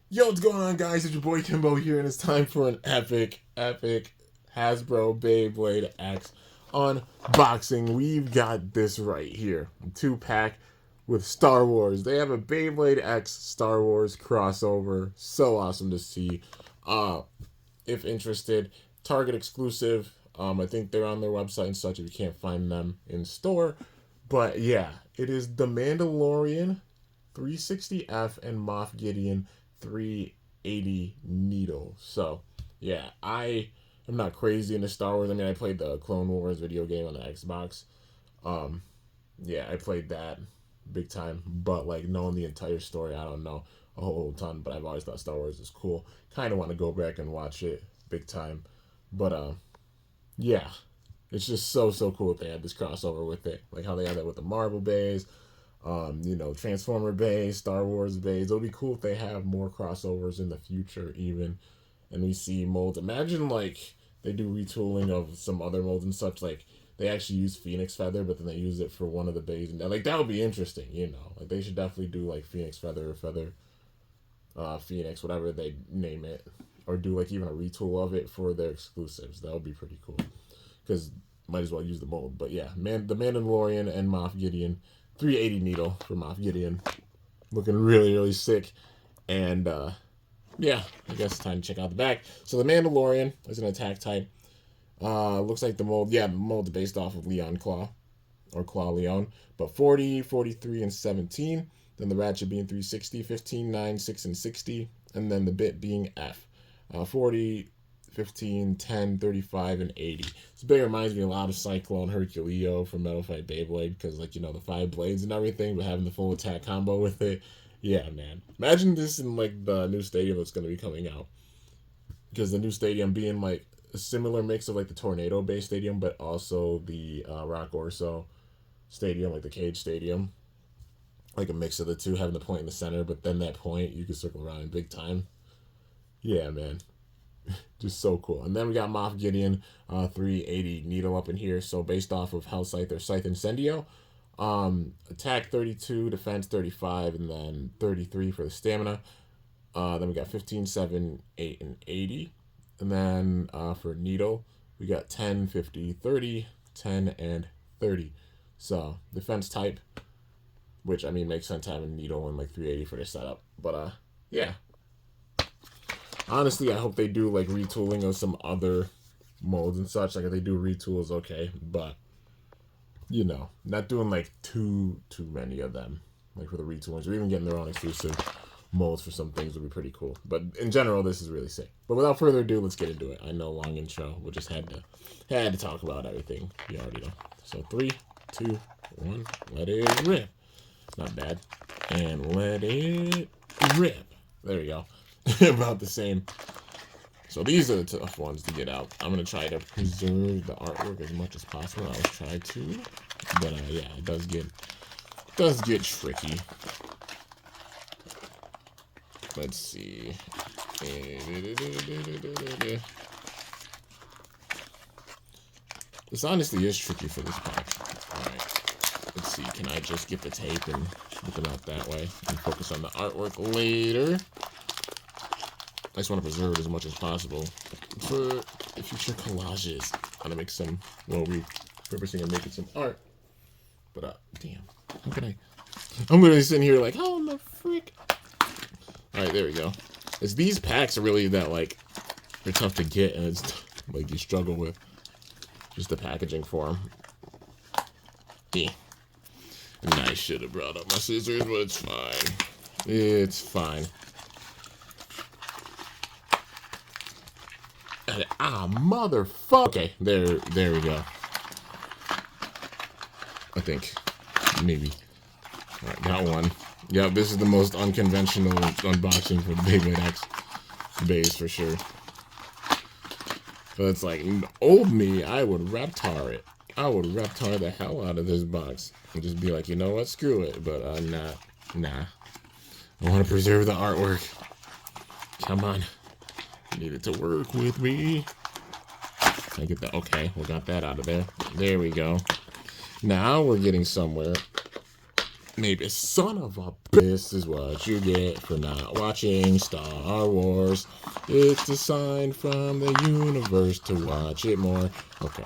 Yo, what's going on, guys? It's your boy Kimbo here, and it's time for an epic Hasbro Beyblade X unboxing. We've got this right here, a 2-pack with Star Wars. They have a Beyblade X Star Wars crossover. So awesome to see. If interested, Target exclusive. I think they're on their website and such if you can't find them in store. But yeah, it is the Mandalorian 360F and Moff Gideon 380 Needle. So yeah, I am not crazy into Star Wars. I mean, I played the Clone Wars video game on the Xbox. Um, yeah, I played that big time. But like knowing the entire story, I don't know a whole ton. But I've always thought Star Wars is cool. Kind of want to go back and watch it big time. But yeah, it's just so cool that they had this crossover with it, like how they had that with the Marvel Bays, Transformer Bays, Star Wars Bays. It'll be cool if they have more crossovers in the future, even, and we see molds. Imagine like they do retooling of some other molds and such, like they actually use Phoenix Feather, but then they use it for one of the bays, and like that would be interesting, Like they should definitely do like Phoenix Feather or Feather, Phoenix, whatever they name it, or do like even a retool of it for their exclusives. That would be pretty cool because might as well use the mold. But yeah, the Mandalorian and Moff Gideon, 380 needle for Moff Gideon, looking really sick. And yeah, I guess it's time to check out the back. So the Mandalorian is an attack type. Looks like the mold. Yeah, the mold's based off of Leon Claw or Claw Leon, but 40, 43, and 17. Then the ratchet being 360, 15, 9, 6, and 60, and then the bit being F. 40, 15, 10, 35, and 80. This bit reminds me a lot of Cyclone Herculeo from Metal Fight Beyblade because, like, the 5 blades and everything, but having the full attack combo with it. Yeah, man. Imagine this in, like, the new stadium that's going to be coming out. Because the new stadium being, like, a similar mix of, like, the Tornado Bay Stadium, but also the Rock Orso Stadium, like the Cage Stadium. Like a mix of the two, having the point in the center, but then that point, you can circle around in big time. Yeah, man. Just so cool. And then we got Moff Gideon, 380 needle up in here. So based off of Hell Scythe or Scythe Incendio. Attack 32, defense 35, and then 33 for the stamina. Then we got 15, 7, 8, and 80. And then for needle, we got 10, 50, 30, 10, and 30. So defense type, which I mean makes sense having needle and like 380 for this setup. But yeah. Honestly, I hope they do like retooling of some other molds and such. Like if they do retools, okay, but not doing like too many of them, like for the retoolings, or even getting their own exclusive molds for some things would be pretty cool. But in general, this is really sick. But without further ado, let's get into it. I know, long intro. We just had to talk about everything. You already know. So 3, 2, 1, let it rip. Not bad. And let it rip. There we go. About the same. So these are the tough ones to get out. I'm going to try to preserve the artwork as much as possible. I'll try to. But yeah, it does get tricky. Let's see. This honestly is tricky for this pack. Alright. Let's see. Can I just get the tape and flip it out that way and focus on the artwork later? I just want to preserve it as much as possible for future collages. I'm gonna make some repurposing and making some art. But damn, how can I'm literally sitting here like, how in the frick? All right, there we go. It's these packs are really that like they're tough to get, and it's like you struggle with just the packaging for them. Yeah. And I should have brought up my scissors, but it's fine. It's fine. Motherfucker. Okay, there we go. I think. Maybe. Alright, got one. Yeah, this is the most unconventional unboxing for the Beyblade X base for sure. But it's like, old me, I would Reptar it. I would Reptar the hell out of this box. And just be like, you know what, screw it. But I'm not. Nah. I want to preserve the artwork. Come on. Need it to work with me. Can I get that? Okay, we got that out of there. There we go. Now we're getting somewhere. Maybe son of a. This is what you get for not watching Star Wars. It's a sign from the universe to watch it more. Okay.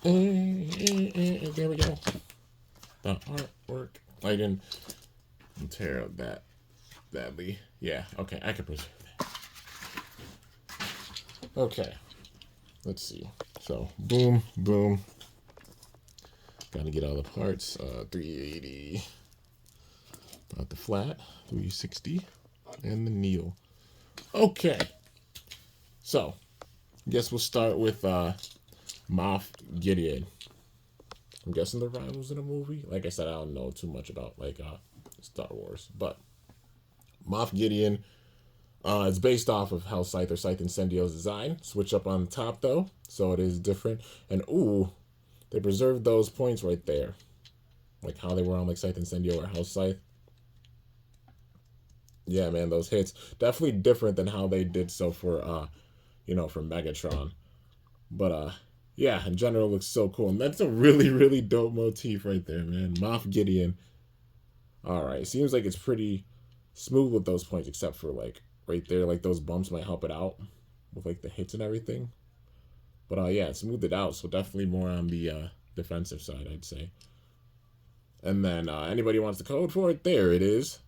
There we go. The artwork. I didn't tear up that badly. Yeah. Okay. I can preserve that. Okay. Let's see. So boom, boom. Gotta get all the parts. 380. About the flat. 360. And the needle. Okay. So, guess we'll start with Moff Gideon. I'm guessing the rivals in a movie. Like I said, I don't know too much about Star Wars, but Moff Gideon is based off of how Scythe or Scythe Incendio's design. Switch up on the top though, so it is different. And ooh, they preserved those points right there, like how they were on like Scythe Incendio or House Scythe. Yeah, man, those hits definitely different than how they did so for for Megatron. But yeah, in general, it looks so cool, and that's a really, really dope motif right there, man. Moff Gideon. All right, seems like it's pretty smooth with those points, except for like right there, like those bumps might help it out with like the hits and everything. But yeah, it smoothed it out, so definitely more on the defensive side, I'd say. And then anybody wants the code for it, there it is.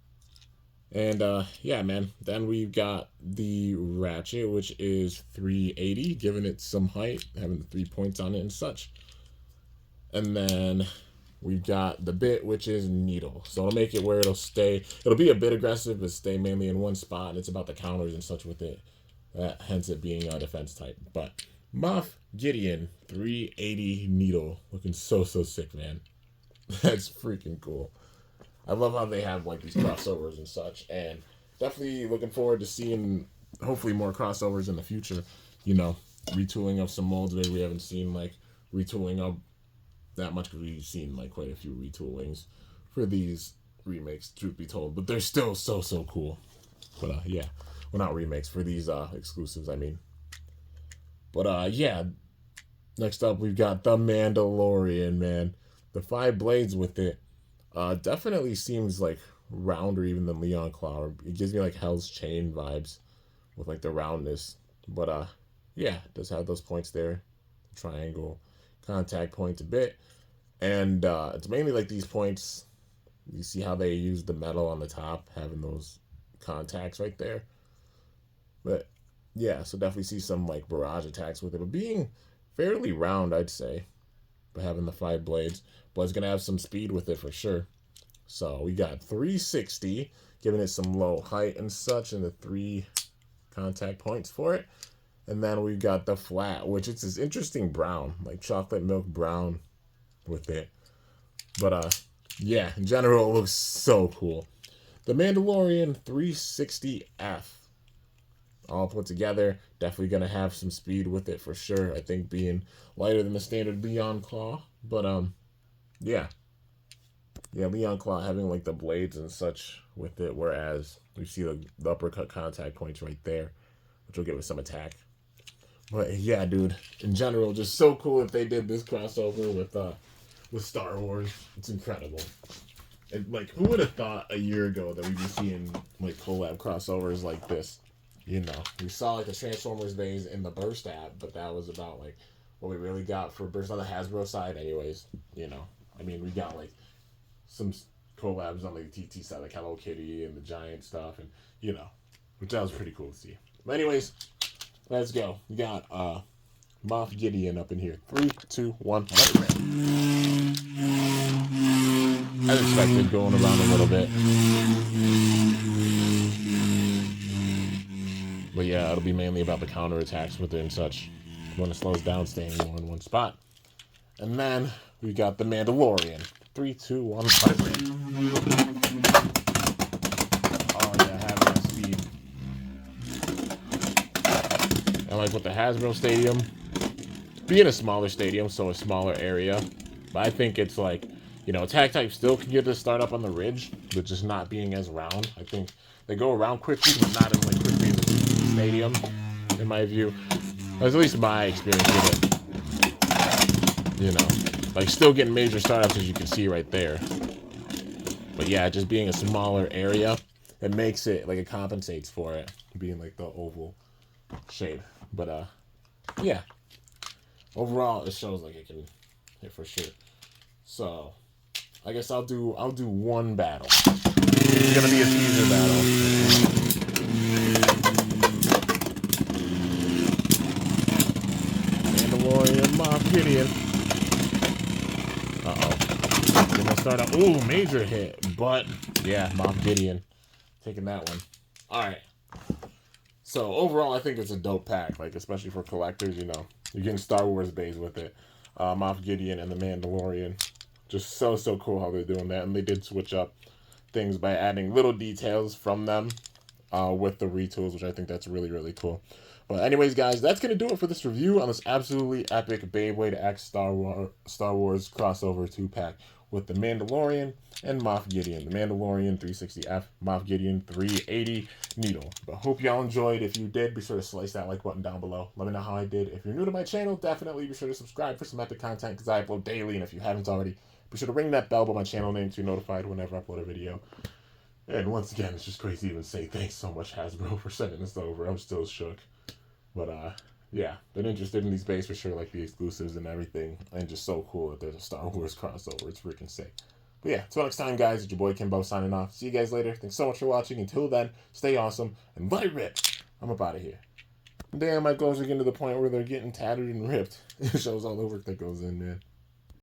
And yeah, man, then we've got the ratchet, which is 380, giving it some height, having the 3 points on it and such. And then we've got the bit, which is needle. So it'll make it where it'll be a bit aggressive, but stay mainly in one spot, and it's about the counters and such with it. Hence it being a defense type. But Moff Gideon, 380 needle. Looking so sick, man. That's freaking cool. I love how they have like these crossovers and such, and definitely looking forward to seeing hopefully more crossovers in the future. You know, retooling of some molds maybe we haven't seen, like retooling of that much, because we've seen like quite a few retoolings for these remakes, truth be told, but they're still so cool. But yeah, well, not remakes, for these exclusives, I mean. But yeah, next up we've got the Mandalorian, man. The 5 blades with it. Definitely seems like rounder even than Leon Claw. It gives me like Hell's Chain vibes with like the roundness. But yeah, it does have those points there. Triangle contact points a bit. And it's mainly like these points. You see how they use the metal on the top, having those contacts right there. But yeah, so definitely see some like barrage attacks with it. But being fairly round, I'd say, by having the 5 blades. But it's going to have some speed with it for sure. So we got 360, giving it some low height and such, and the 3 contact points for it. And then we've got the flat, which it's this interesting brown, like chocolate milk brown with it. But yeah, in general, it looks so cool. The Mandalorian 360F. All put together, definitely going to have some speed with it for sure. I think being lighter than the standard Leon Claw. But yeah, Leon Claw having like the blades and such with it, whereas we see the uppercut contact points right there, which will give it some attack. But yeah, dude, in general, just so cool that they did this crossover with Star Wars. It's incredible. And like, who would have thought a year ago that we'd be seeing like collab crossovers like this? You know, we saw like the Transformers days in the Burst app, but that was about like what we really got for Burst on the Hasbro side anyways. You know, I mean, we got like some collabs on the TT side, like Hello Kitty and the Giant stuff, and you know, which that was pretty cool to see. But anyways, let's go. We got Moff Gideon up in here. 3, 2, 1. As expected, going around a little bit. But yeah, it'll be mainly about the counterattacks with it and such. When it slows down, staying more in one spot. And then we got the Mandalorian. 3, 2, 1, fight. Oh yeah, having that speed. And like with the Hasbro Stadium, being a smaller stadium, so a smaller area, but I think it's like, you know, attack type still can get to start up on the ridge, but just not being as round. I think they go around quickly, but not as like quickly as the stadium, in my view. That's at least my experience with it. You know, like still getting major startups, as you can see right there. But yeah, just being a smaller area, it makes it, like, it compensates for it being like the oval shape. But yeah, overall it shows like it can hit for sure. So I guess I'll do one battle. It's gonna be a teaser battle. Mandalorian Moff Gideon. Uh-oh. Gonna start out. Ooh, major hit. But yeah, Moff Gideon taking that one. Alright. So overall I think it's a dope pack, like especially for collectors, you know. You're getting Star Wars bays with it. Moff Gideon and the Mandalorian. Just so cool how they're doing that. And they did switch up things by adding little details from them with the retools, which I think that's really cool. But anyways, guys, that's going to do it for this review on this absolutely epic Beyblade X Star Wars crossover 2-pack with the Mandalorian and Moff Gideon. The Mandalorian 360F, Moff Gideon 380 needle. But hope y'all enjoyed. If you did, be sure to slice that like button down below. Let me know how I did. If you're new to my channel, definitely be sure to subscribe for some epic content because I upload daily. And if you haven't already, be sure to ring that bell by my channel name to be notified whenever I upload a video. And once again, it's just crazy to even say thanks so much, Hasbro, for sending this over. I'm still shook. But yeah, been interested in these bays for sure, like the exclusives and everything. And just so cool that there's a Star Wars crossover. It's freaking sick. But yeah, until next time, guys, it's your boy Kimbo signing off. See you guys later. Thanks so much for watching. Until then, stay awesome and let it rip. I'm up out of here. Damn, my gloves are getting to the point where they're getting tattered and ripped. It shows all the work that goes in, man.